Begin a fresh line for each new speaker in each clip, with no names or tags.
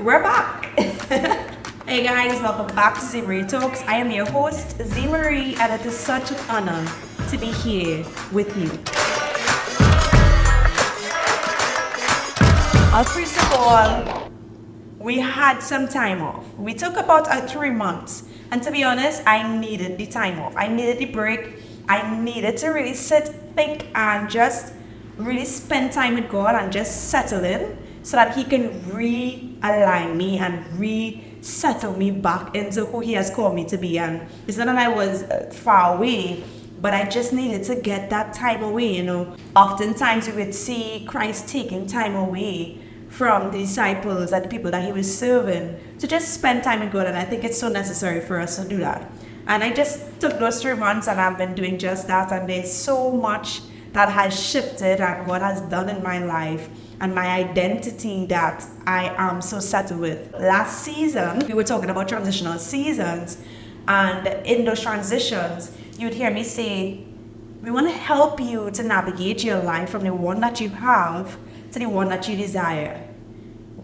We're back. Hey guys, welcome back to Zmari Talks. I am your host, Zmari, and it is such an honor to be here with you. First of all, we had some time off. We took about 3 months. And to be honest, I needed the time off. I needed the break. I needed to really sit, think, and just really spend time with God and just settle in so that He can realign me and resettle me back into who He has called me to be. And it's not that I was far away, but I just needed to get that time away, Oftentimes we would see Christ taking time away from the disciples and the people that He was serving to just spend time with God, and I think it's so necessary for us to do that. And I just took those 3 months and I've been doing just that, and there's so much that has shifted and God has done in my life and my identity that I am so settled with. Last season, we were talking about transitional seasons, and in those transitions, you would hear me say, we want to help you to navigate your life from the one that you have to the one that you desire.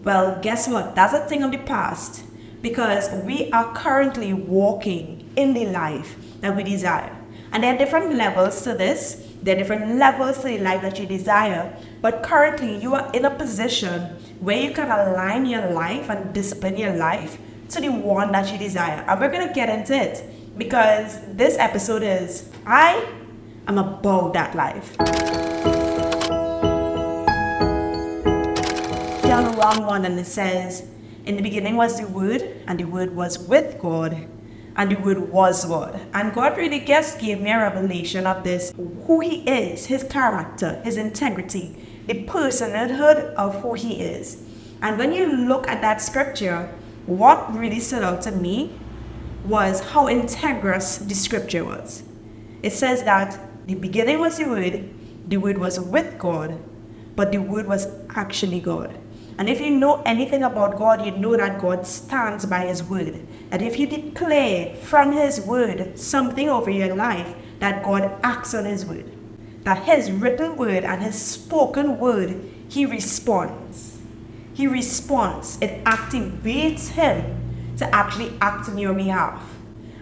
Well, guess what? That's a thing of the past, because we are currently walking in the life that we desire. And there are different levels to this. There are different levels to the life that you desire. But currently, you are in a position where you can align your life and discipline your life to the one that you desire. And we're going to get into it, because this episode is, I am about that life. John 1:1, and it says, in the beginning was the Word, and the Word was with God, and the Word was God. And God really just gave me a revelation of this, who He is, His character, His integrity, the personhood of who He is. And when you look at that scripture, what really stood out to me was how integrous the scripture was. It says that the beginning was the Word was with God, but the Word was actually God. And if you know anything about God, you know that God stands by His word. And if you declare from His word something over your life, that God acts on His word. That His written word and His spoken word, He responds. He responds. It activates Him to actually act on your behalf.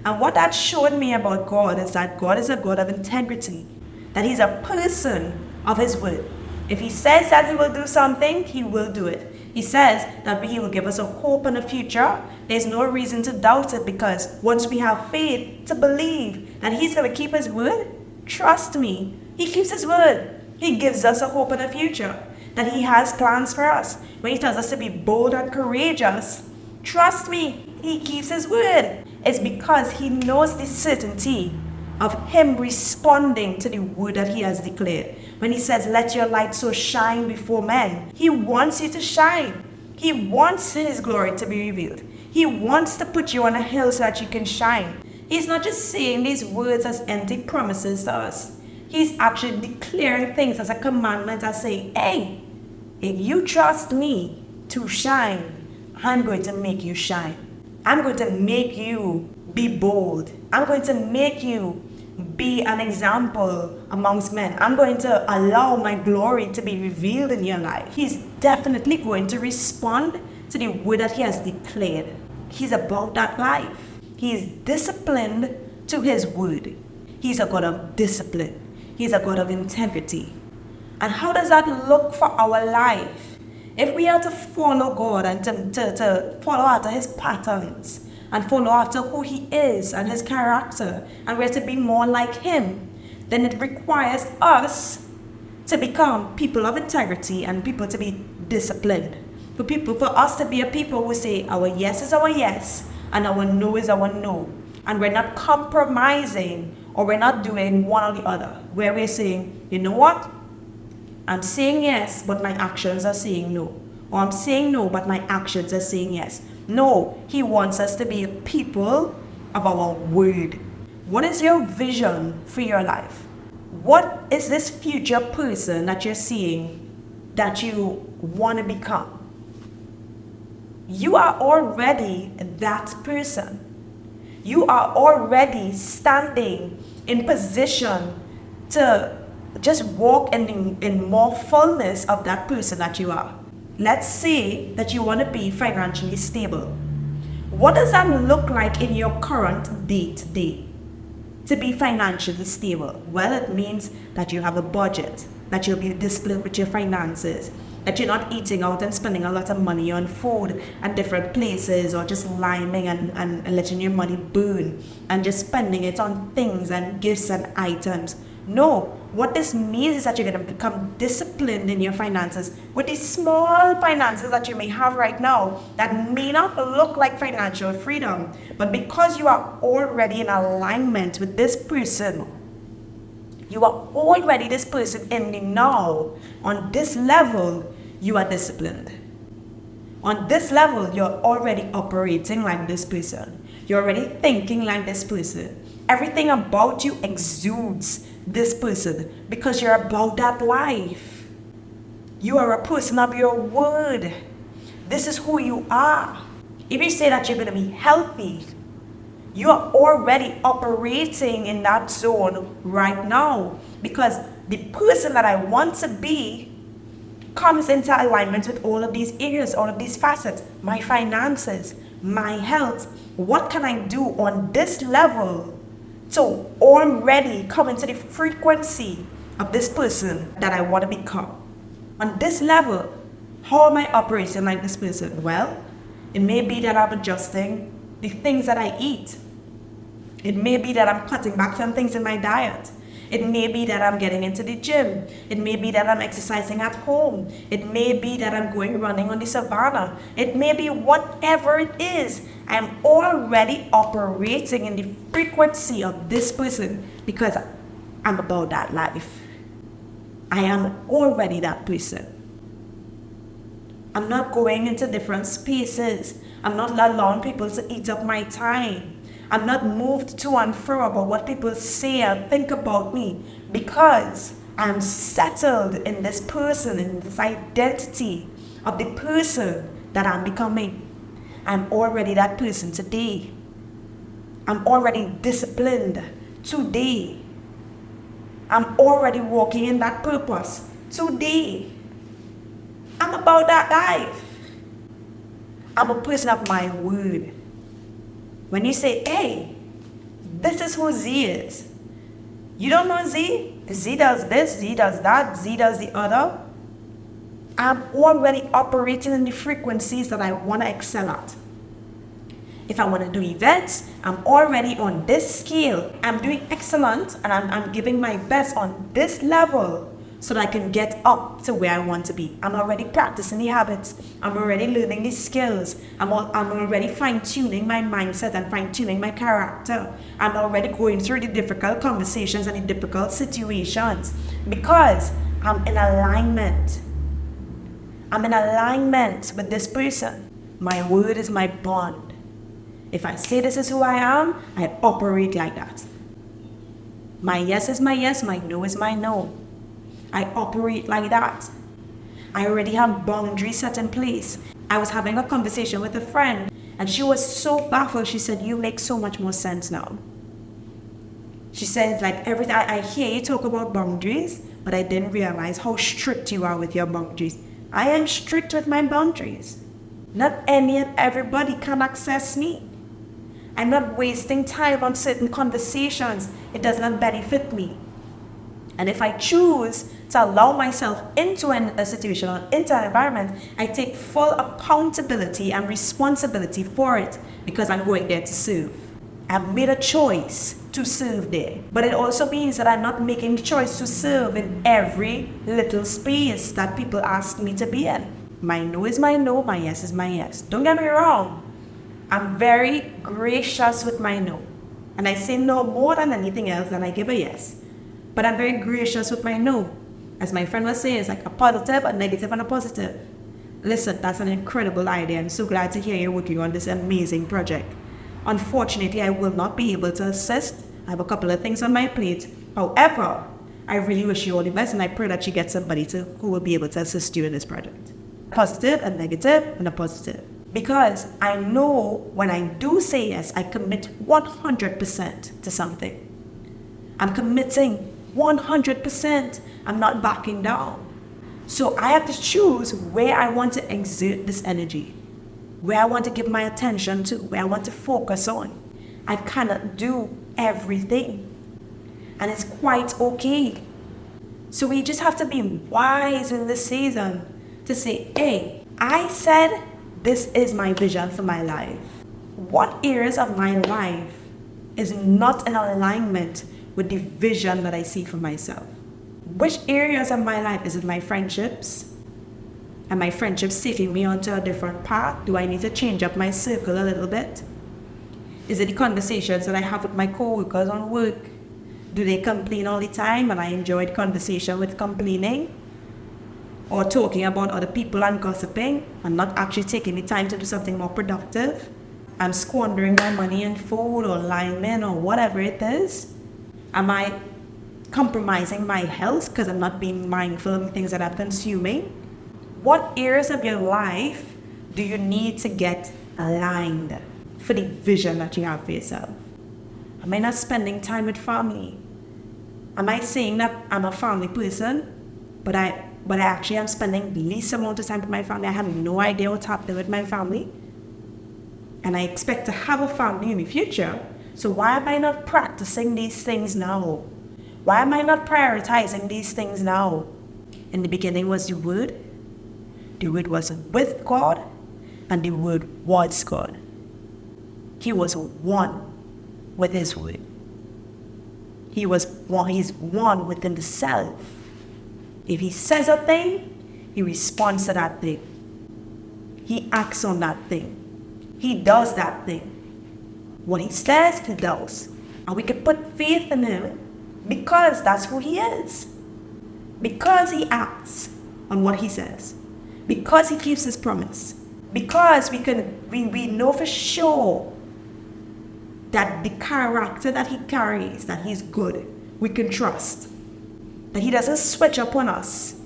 And what that showed me about God is that God is a God of integrity. That He's a person of His word. If He says that He will do something, He will do it. He says that He will give us a hope and a future. There's no reason to doubt it, because once we have faith to believe that He's going to keep His word, trust me, He keeps His word. He gives us a hope and a future, that He has plans for us. When He tells us to be bold and courageous, trust me, He keeps His word. It's because He knows the certainty of Him responding to the word that He has declared. When He says, let your light so shine before men, He wants you to shine. He wants His glory to be revealed. He wants to put you on a hill so that you can shine. He's not just saying these words as empty promises to us. He's actually declaring things as a commandment, as saying, hey, if you trust me to shine, I'm going to make you shine. I'm going to make you be bold. I'm going to make you be an example amongst men. I'm going to allow my glory to be revealed in your life. He's definitely going to respond to the word that He has declared. He's about that life. He is disciplined to His word. He's a God of discipline. He's a God of integrity. And how does that look for our life? If we are to follow God and to follow after His patterns, and follow after who He is and His character, and we're to be more like Him, then it requires us to become people of integrity and people to be disciplined. For us to be a people who say our yes is our yes and our no is our no. And we're not compromising, or we're not doing one or the other, where we're saying, you know what? I'm saying yes, but my actions are saying no. Or I'm saying no, but my actions are saying yes. No, He wants us to be a people of our word. What is your vision for your life? What is this future person that you're seeing that you want to become? You are already that person. You are already standing in position to just walk in more fullness of that person that you are. Let's say that you want to be financially stable. What does that look like in your current day-to-day? To be financially stable? Well, it means that you have a budget, that you'll be disciplined with your finances, that you're not eating out and spending a lot of money on food and different places, or just liming and letting your money burn and just spending it on things and gifts and items. No, what this means is that you're going to become disciplined in your finances with these small finances that you may have right now that may not look like financial freedom, but because you are already in alignment with this person, you are already this person in the now. On this level, you are disciplined. On this level, you're already operating like this person. You're already thinking like this person. Everything about you exudes this person because you're about that life. You are a person of your word. This is who you are. If you say that you're going to be healthy, you are already operating in that zone right now, because the person that I want to be comes into alignment with all of these areas, all of these facets. My finances, my health. What can I do on this level to already come into the frequency of this person that I want to become? On this level, how am I operating like this person? Well, it may be that I'm adjusting the things that I eat. It may be that I'm cutting back some things in my diet. It may be that I'm getting into the gym. It may be that I'm exercising at home. It may be that I'm going running on the savannah. It may be whatever it is. I'm already operating in the frequency of this person because I'm about that life. I am already that person. I'm not going into different spaces. I'm not allowing people to eat up my time. I'm not moved to and fro about what people say or think about me, because I'm settled in this person, in this identity of the person that I'm becoming. I'm already that person today. I'm already disciplined today. I'm already walking in that purpose today. I'm about that life. I'm a person of my word. When you say, hey, this is who Z is. You don't know Z? Z does this, Z does that, Z does the other. I'm already operating in the frequencies that I want to excel at. If I want to do events, I'm already on this scale. I'm doing excellent and I'm giving my best on this level so that I can get up to where I want to be. I'm already practicing the habits. I'm already learning the skills. I'm already fine-tuning my mindset and fine-tuning my character. I'm already going through the difficult conversations and the difficult situations because I'm in alignment. I'm in alignment with this person. My word is my bond. If I say this is who I am, I operate like that. My yes is my yes, my no is my no. I operate like that. I already have boundaries set in place. I was having a conversation with a friend and she was so baffled. She said, you make so much more sense now. She said, like, everything, I hear you talk about boundaries, but I didn't realize how strict you are with your boundaries. I am strict with my boundaries. Not any and everybody can access me. I'm not wasting time on certain conversations. It does not benefit me. And if I choose to allow myself into a situation or into an environment, I take full accountability and responsibility for it because I'm going there to serve. I've made a choice to serve there. But it also means that I'm not making the choice to serve in every little space that people ask me to be in. My no is my no, my yes is my yes. Don't get me wrong. I'm very gracious with my no. And I say no more than anything else than I give a yes. But I'm very gracious with my no. As my friend was saying, it's like a positive, a negative, and a positive. Listen, that's an incredible idea. I'm so glad to hear you're working on this amazing project. Unfortunately, I will not be able to assist. I have a couple of things on my plate. However, I really wish you all the best, and I pray that you get somebody who will be able to assist you in this project. Positive, a negative, and a positive. Because I know when I do say yes, I commit 100% to something. I'm committing 100%. I'm not backing down. So I have to choose where I want to exert this energy, where I want to give my attention to, where I want to focus on. I cannot do everything. And it's quite okay. So we just have to be wise in this season to say, hey, I said this is my vision for my life. What areas of my life is not in alignment with the vision that I see for myself? Which areas of my life? Is it my friendships? Are my friendships taking me onto a different path? Do I need to change up my circle a little bit? Is it the conversations that I have with my co-workers on work? Do they complain all the time and I enjoy the conversation with complaining? Or talking about other people and gossiping and not actually taking the time to do something more productive? I'm squandering my money in food or alignment or whatever it is. Am I compromising my health because I'm not being mindful of the things that I'm consuming? What areas of your life do you need to get aligned for the vision that you have for yourself? Am I not spending time with family? Am I saying that I'm a family person, but I actually am spending the least amount of time with my family? I have no idea what's happening with my family. And I expect to have a family in the future. So why am I not practicing these things now? Why am I not prioritizing these things now? In the beginning was the Word was with God, and the Word was God. He was one with His Word. He's one within the self. If He says a thing, He responds to that thing. He acts on that thing. He does that thing. What He says, He does. And we can put faith in Him because that's who He is. Because He acts on what He says. Because He keeps His promise. Because we know for sure that the character that He carries, that He's good, we can trust. That He doesn't switch up on us.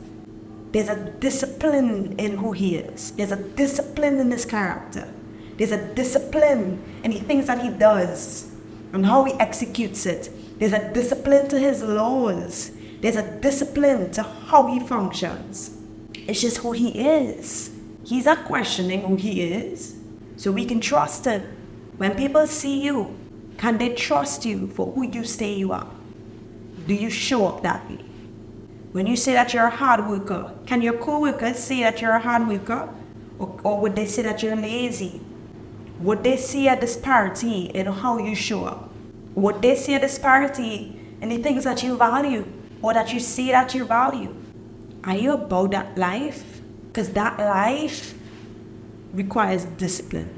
There's a discipline in who He is. There's a discipline in His character. There's a discipline in the things that He does and how He executes it. There's a discipline to His laws. There's a discipline to how He functions. It's just who He is. He's not questioning who He is. So we can trust Him. When people see you, can they trust you for who you say you are? Do you show up that way? When you say that you're a hard worker, can your co-workers say that you're a hard worker? Or would they say that you're lazy? Would they see a disparity in how you show up? Would they see a disparity in the things that you value or that you say that you value? Are you about that life? Because that life requires discipline.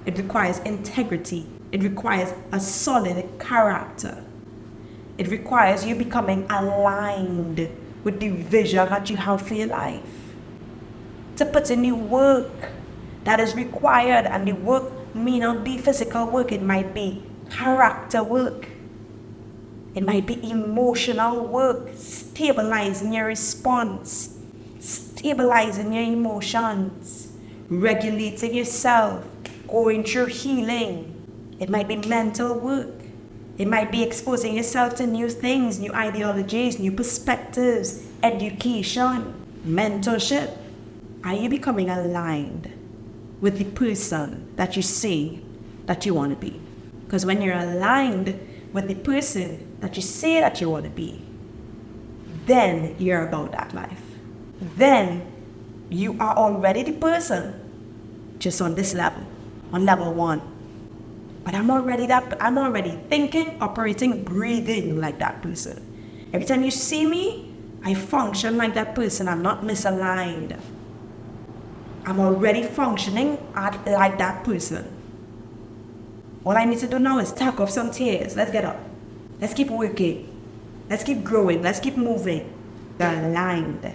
It requires integrity. It requires a solid character. It requires you becoming aligned with the vision that you have for your life. To put in the work that is required, and the work may not be physical work, it might be character work. It might be emotional work, stabilizing your response, stabilizing your emotions, regulating yourself, going through healing. It might be mental work. It might be exposing yourself to new things, new ideologies, new perspectives, education, mentorship. Are you becoming aligned with the person that you say that you want to be? Because when you're aligned with the person that you say that you want to be, then you're about that life. Then you are already the person, just on this level, on level 1. But I'm already thinking, operating, breathing like that person. Every time you see me, I function like that person. I'm not misaligned. I'm already functioning like that person. All I need to do now is tack off some tears. Let's get up. Let's keep working. Let's keep growing. Let's keep moving. You're aligned.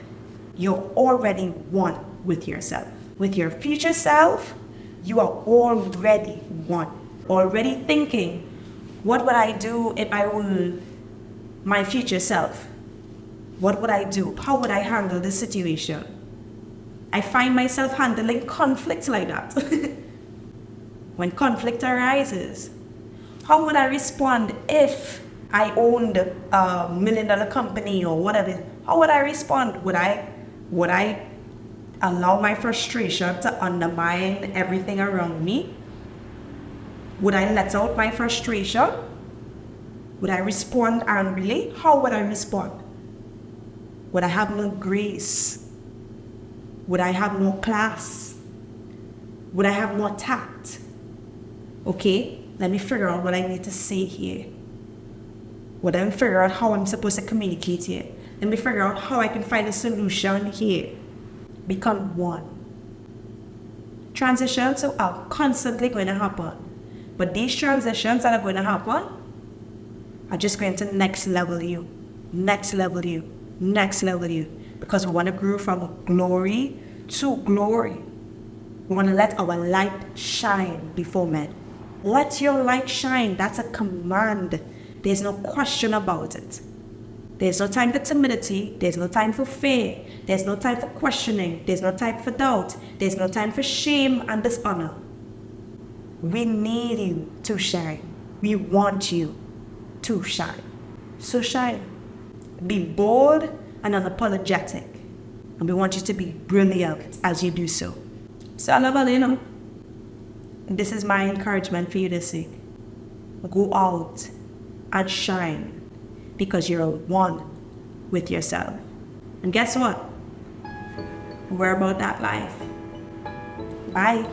You're already one with yourself. With your future self, you are already one. Already thinking, what would I do if I were my future self? What would I do? How would I handle this situation? I find myself handling conflict like that. When conflict arises, how would I respond if I owned a $1 million company or whatever? How would I respond? Would I Would I allow my frustration to undermine everything around me? Would I let out my frustration? Would I respond angrily? How would I respond? Would I have no grace? Would I have no class? Would I have more tact? Okay, let me figure out what I need to say here. Would I figure out how I'm supposed to communicate here? Let me figure out how I can find a solution here. Become one. Transitions are constantly going to happen. But these transitions that are going to happen are just going to next level you. Next level you. Next level you. Because we want to grow from glory to glory. We want to let our light shine before men. Let your light shine. That's a command. There's no question about it. There's no time for timidity. There's no time for fear. There's no time for questioning. There's no time for doubt. There's no time for shame and dishonor. We need you to shine. We want you to shine. So shine. Be bold and unapologetic. And we want you to be brilliant as you do so. So, this is my encouragement for you this week. Go out and shine because you're one with yourself. And guess what? We're about that life. Bye.